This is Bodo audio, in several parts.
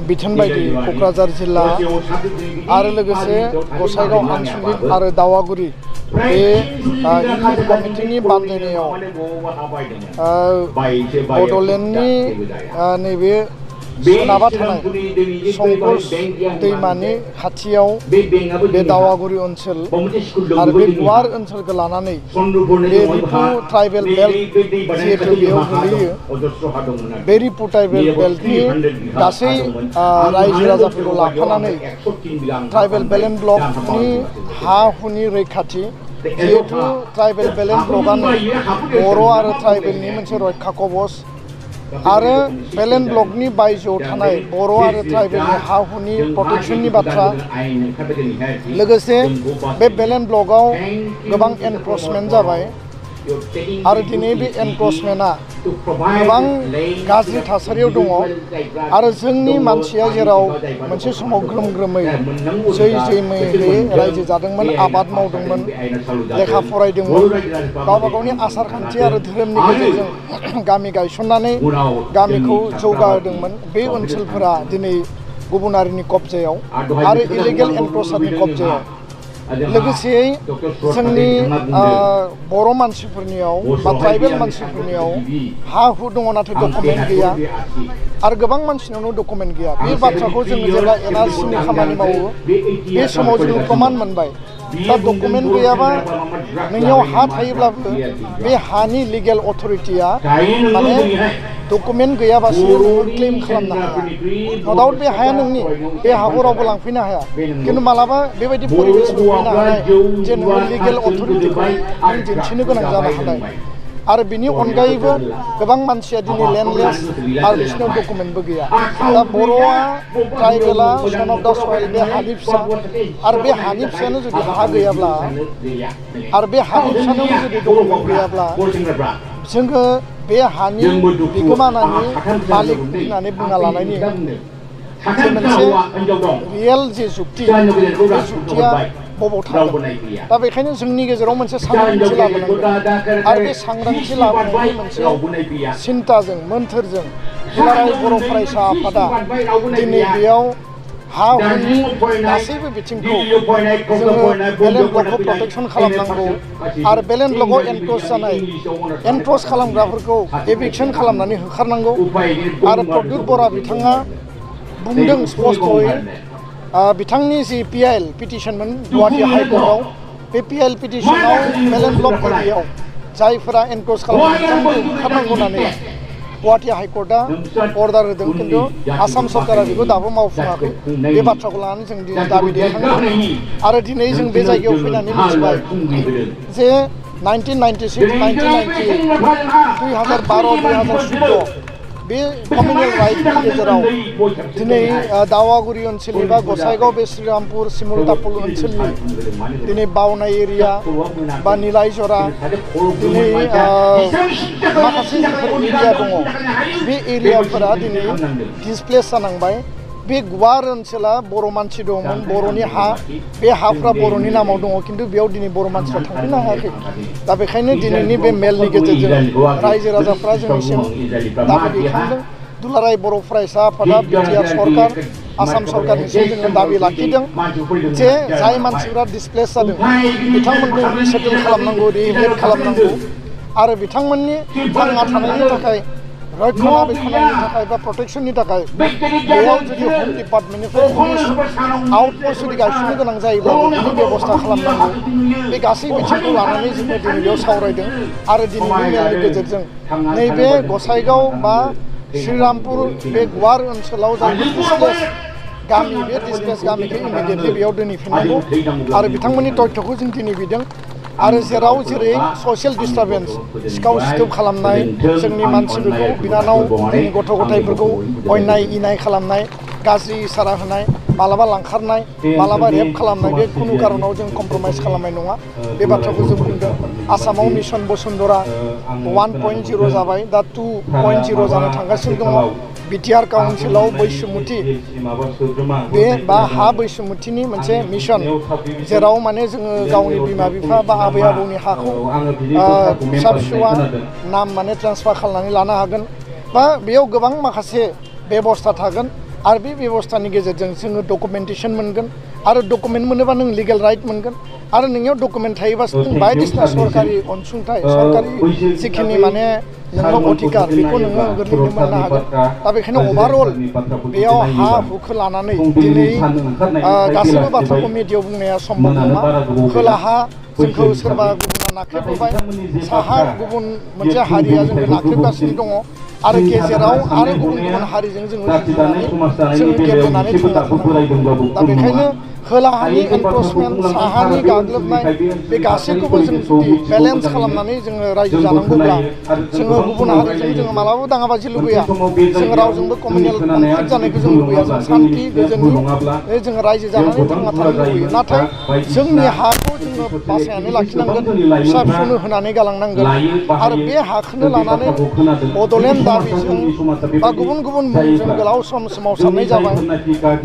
बिथोन बायदि क'क्राझार जिल्ला आरो लोगोसे गसाइगाव आनसलिक आरो दावागुरि बे इउनिट कमिटिनि बानजायनायाव बड'लेण्डनि नैबे सोनाबा थानाय संकस दैमानि खाथियाव बे दावागुरि ओनसोल आरो बे गुवार ओनसोलखौ लानानै बे रिपु ट्राइबेल बेल्ट जिहेतु बेयाव गोलैयो बे रिपु ट्राइबेल बेल्टनि गासै रायजो राजाफोरखौ लाफानानै ट्राइबेल बेलेन्ट ब्लकनि हा हुनि रैखाथि जिहेतु ट्राइबेल बेलेन्ट ब्लकआनो बर' आरो ट्राइबेलनि मोनसे रैखा कवच आरो बेलेन्ट ब्लकनि बायजोआव थानाय बर' आरो ट्राइबेलनि हा हुनि प्रटेक्शननि बाथ्रा लोगोसे बे बेलेन्ट ब्लकआव गोबां एनक्रचमेन्ट जाबाय आरो दिनै बे एनक्रचमेन्टआ गोबां गाज्रि थासारियाव दङ आरो जोंनि मानसिया जेराव मोनसे समाव ग्रोम ग्रोमै जै जैमै रायजो जादोंमोन आबाद मावदोंमोन लेखा फरायदोंमोन गावबा गावनि आसार खान्थि आरो धोरोमनि गेजेरजों गामि गायसननानै गामिखौ जौगाहोदोंमन बे ओनसोलफोरा दिनै गुबुनारिनि कब्जायाव आरो इलिगेल एनक्रचारनि कब्जायाव लोगोसेयै जोंनि बर' मानसिफोरनियाव बा ट्राइबेल मानसिफोरनियाव हा हु दङ नाथाय डकुमेन्ट गैया आरो गोबां मानसिनावनो डकुमेन्ट गैया बे बाथ्राखौ जोङो जेब्ला एनआरसिनि खामानि मावो बे समाव जोङो प्रमान मोनबाय दा डकुमेन्ट गैयाबा नोंनियाव हा थायोब्लाबो बे हानि लिगेल अथरिटिया माने डकुमेन्ट गैयाबासो नोङो क्लेम खालामनो हाया न'डाउट बे हाया नोंनि बे हाखौ रावबो लांफैनो हाया खिन्थु मालाबा बेबायदि परिबेसखौ फैनो हानाय जे नोङो लिगेल अथरिटिखौ नों दिन्थिनो गोनां जानो हानाय आरो बिनि अनगायैबो गोबां मानसिया दिनै लेन्डलेस आरो बिसोरनाव डकुमेन्टबो गैया दा बर'आ ट्राइबेला सन अफ दा सयल बे हानि फिसा आरो बे हानि फिसायानो जुदि हा गैयाब्ला आरो बे हानि फिसायानो जुदि डकुमेन्ट गैयाब्ला जोङो बे हानि बिगोमानानि मालिक होननानै बुंना लानायनि जे मोनसे रियेल जे जुक्ति बे जुक्तिया बबाव थागोन दा बेखायनो जोंनि गेजेराव मोनसे सांग्रांथि लाबोनांगौ आरो बे सांग्रांथि लाबोनायनि मोनसे सिन्ताजों मोन्थोरजों दुलाराय बर' फरायसा आफादा दिनै बेयाव हा हुनि गासैबो बिथिंखौ जोङो बेलेन्ट ब्लकखौ प्रटेक्शन खालामनांगौ आरो बेलेन्ट ब्लकआव एनक्रच जानाय एनक्रच खालामग्राफोरखौ एभिक्सन खालामनानै होखारनांगौ आरो प्रद्युत बरा बिथाङा बुंदों स्पष्टयै बिथांनि जि पिआइएल पिटिशनमोन गुवाहाटी हाइकर्टआव बे पिआइएल पिटिशनाव बेलेन्ट ब्लक एरियायाव जायफोरा एनक्रच खालामो बिथांमोनखौ होखारनांगौ होननानै गुवाहाटी हाइकर्टआ अर्डार होदों खिन्थु आसाम सरकारा बेखौ दाबो मावफुङाखै बे बाथ्राखौ लानानै जों दिनै दाबि दैखांदों आरो दिनै जों बे जायगायाव फैनानै मिथिबाय जे 1996, 1998, 2012, 2014 बे कमिउनेल राइटनि गेजेराव दिनै दावागुरि ओनसोलनि बा गसाइगाव बे श्रीरामपुर सिमुलतापुर ओनसोलनि दिनै बावनाय एरिया बा निलायजरा दिनै माखासे एरिया दङ बे एरियाफोरा दिनै डिसप्लेस जानांबाय बे गुवार ओनसोला बर' मानसि दंमोन बर'नि हा बे हाफ्रा बर'नि नामाव दङ खिन्थु बेयाव दिनै बर' मानसिफ्रा थांफिननो हायाखै दा बेखायनो दिनैनि बे मेलनि गेजेरजों रायजो राजाफ्रा जोंनिसिम दाबि दैखांदों दुलाराय बर' फरायसा आफादा बिटिआर सरकार आसाम सरकारनिसिम जोङो दाबि लाखिदों जे जाय मानसिफ्रा डिसप्लेस जादों बिथांमोनखौ रिसेटल खालामनांगौ रिहेबिलिट खालामनांगौ आरो बिथांमोननि थांना थानायनि थाखाय रैखानायनि थाखाय बा प्रटेक्शननि थाखाय बेयाव जुदि हम डिपार्टमेन्टनिफ्राय पुलिस आउटपोस्ट जुदि गायसननो गोनां जायोब्ला बेनि बेबस्था खालामनांगौ बे गासै बिथिंखौ लानानै जोङो दिनै बेयाव सावरायदों आरो दिनैनि मेलनि गेजेरजों नैबे गसाइगाव बा श्रीरामपुर बे गुवार ओनसोलाव जाय डिसप्लेस गामि बे डिसप्लेस गामिखौ इमिडियेटलि बेयाव दोनहैफिननांगौ आरो बिथांमोननि तथ्यखौ जों दिनै बिदों आरो जेराव जेरै ससियेल डिस्टार्बेन्स सिखाव सिथोब खालामनाय जोंनि मानसिफोरखौ बिनानाव जोंनि गथ' गथायफोरखौ अयनाय इनाय खालामनाय गाज्रि इसारा होनाय मालाबा लांखारनाय मालाबा रेप खालामनाय बे खुनु कारनाव जों कमप्रमाइज खालामनाय नङा बे बाथ्राखौ जों बुंदों आसामाव मिशन बसुन्धरा 1.0 जाबाय दा 2.0 जानो थांगासिनो दङ बिटिआर काउन्सिलाव बैसोमुथि बे बा हा बैसोमुथिनि मोनसे मिशन जेराव माने जोङो गावनि बिमा बिफा बा आबै आबौनि हाखौ फिसा फिसौआ नाम माने ट्रान्सफार खालामनानै लानो हागोन बा बेयाव गोबां माखासे बेबस्था थागोन आरो बे बेबस्थानि गेजेरजों जोङो डकुमेन्टेसन मोनगोन आरो डकुमेन्ट मोनोबा नों लिगेल राइट मोनगोन आरो नोंनियाव डकुमेन्ट थायोबासो नों बायदिसिना सरकारि अनसुंथाइ सरकारि जिखिनि माने नोंनाव अधिकार बेखौ नोङो गोरलैनो मोननो हागोन दा बेखायनो अभारअल बेयाव हा हुखौ लानानै दिनै गासैबो बाथ्राखौ मिडियायाव बुंनाया सम्भब नङा खोलाहा जोंखौ सोरबा गुबुना नाख्रेबबोबाय साहा गुबुन मोनसे हारिया जोंखौ नाख्रेबगासिनो दङ आरो गेजेराव आरो गुबुन गुबुन हारिजों जोङो गेलेनानै थांना थानांगौ दा बेखायनो खोलाहानि एनफर्समेन्ट साहानि गाग्लोबनाय बे गासैखौबो जों जुदि बेलेन्स खालामनानै जोङो रायजो जानांगौब्ला जोङो गुबुन हारिजों जोङो मालाबाबो दाङाबाजि लुबैया जों रावजोंबो कमिउनेल कनफ्लिक्ट जानायखौ जों लुबैया जों सान्थि गोजोननि जोङो रायजो जानानै थांना थानो लुबैयो नाथाय जोंनि हाखौ जोङो बासायनानै लाखिनांगोन फिसा फिसौनो होनानै गालांनांगोन आरो बे हाखौनो लानानै बड'लेण्ड दाबिजों बा गुबुन गुबुन मुंजों गोलाव सम सोमावसारनाय जाबाय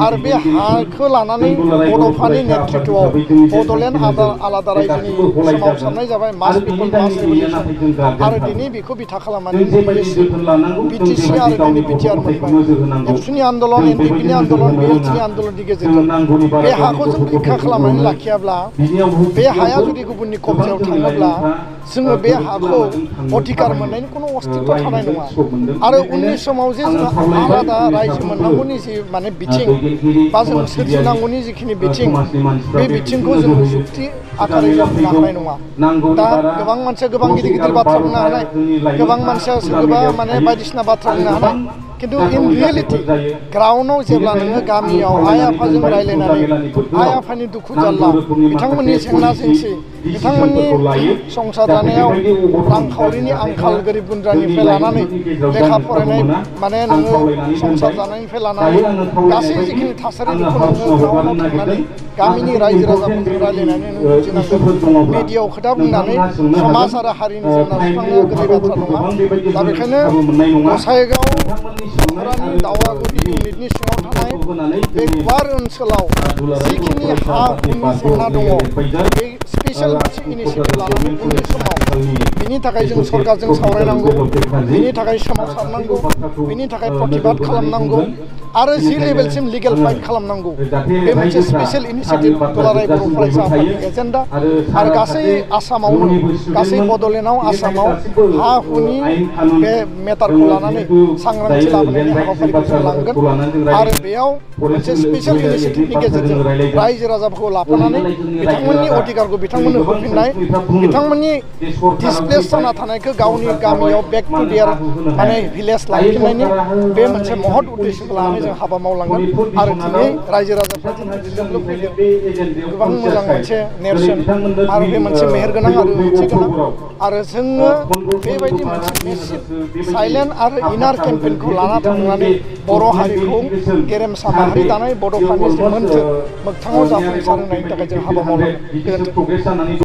आरो बे हाखौ लानानै बड'फानि नेतृत्वआव बड'लेण्ड आलादा रायजोनि सोमावसारनाय जाबाय मास पिपल मास रिभलिउसन आरो दिनै बेखौ बिथा खालामनानै बिटिसि आरो दिनै बिटिआर मोनबाय एबसुनि आन्दलन एनडिपिनि आन्दलन बिएलटिनि आन्दलननि गेजेरजों बे हाखौ जों रैखा खालामनानै लाखियाब्ला बे हाया जुदि गुबुननि कब्जायाव थाङोब्ला जोङो बे हाखौ अधिकार मोननायनि कुनु अस्तित्व थानाय नङा आरो उननि समाव जे जोङो आलादा रायजो मोननांगौनि जि माने बिथिं बा जों सोरजिनांगौनि जिखिनि बिथिं बे बिथिंखौ जोङो जुक्ति आकारै जों बुंनो हानाय नङा दा गोबां मानसिया गोबां गिदिर गिदिर बाथ्रा बुंनो हानाय गोबां मानसिया सोरबा माने बायदिसिना बाथ्रा बुंनो हानाय किन्तु इन रियेलिटि ग्राउन्डआव जेब्ला नोङो गामियाव आइ आफाजों रायज्लायनानै आइ आफानि दुखु जारला बिथांमोननि जेंना जेंसि बिथांमोननि संसार जानायाव रांखावरिनि आंखाल गोरिब गुन्द्रानिफ्राय लानानै लेखा फरायनाय माने नोङो संसार जानायनिफ्राय लानानै गासै जिखिनि थासारि बेखौ नोङो ग्राउन्डआव थांनानै गामिनि रायजो राजाफोरजों रायज्लायनानै नों बुजिनांगोन मिडियायाव खोथा बुंनानै समाज आरो हारिनि जेंना सुस्रांनाया गोरलै बाथ्रा नङा दा बेखायनो गसाइगाव सहरानि दावागुरि इउनिटनि सिङाव थानाय बे गुवार ओनसोलाव जिखिनि हा हुनि जेंना दङ बे स्पेसियेल मोनसे इनिसियेटिभ लानानै उननि समाव बिनि थाखाय जों सरकारजों सावरायनांगौ बिनि थाखाय सोमावसारनांगौ बिनि थाखाय प्रतिबाद खालामनांगौ आरो जि लेभेलसिम लिगेल फाइट खालामनांगौ बे मोनसे स्पेसियेल इनिसियेटिभ दुलाराय बर' फरायसा आफादनि एजेन्डा आरो गासै आसामावनो गासै बड'लेण्डआव आसामाव हा हुनि बे मेटारखौ लानानै सांग्रांथि लाबोनायनि हाबाफारिखौ जों लांगोन आरो बेयाव मोनसे स्पेसियेल इनिसियेटिभनि गेजेरजों रायजो राजाफोरखौ लाफानानै बिथांमोननि अधिकारखौ बिथांमोननो होफिननाय बिथांमोननि डिसप्लेस जाना थानायखौ गावनि गामियाव बेक टु देयार माने भिलेज लांफिननायनि बे मोनसे महत उद्देश्यखौ लानानै जों हाबा मावलांगोन आरो दिनै रायजो राजाफ्रा जोंनो फैदों गोबां मोजां मोनसे नेरसोन आरो बे मोनसे मेहेरगोनां आरो ओंथि गोनां आरो जोङो बेबायदि मोनसे मेसिभ साइलेन्ट आरो इनार केम्पेइनखौ लाना थांनानै बर' हारिखौ गेरेमसा माहारि दानाय बड'फानि मोन्थोर मोगथाङाव जाफुंसार होनायनि थाखाय जों हाबा मावलांगोन।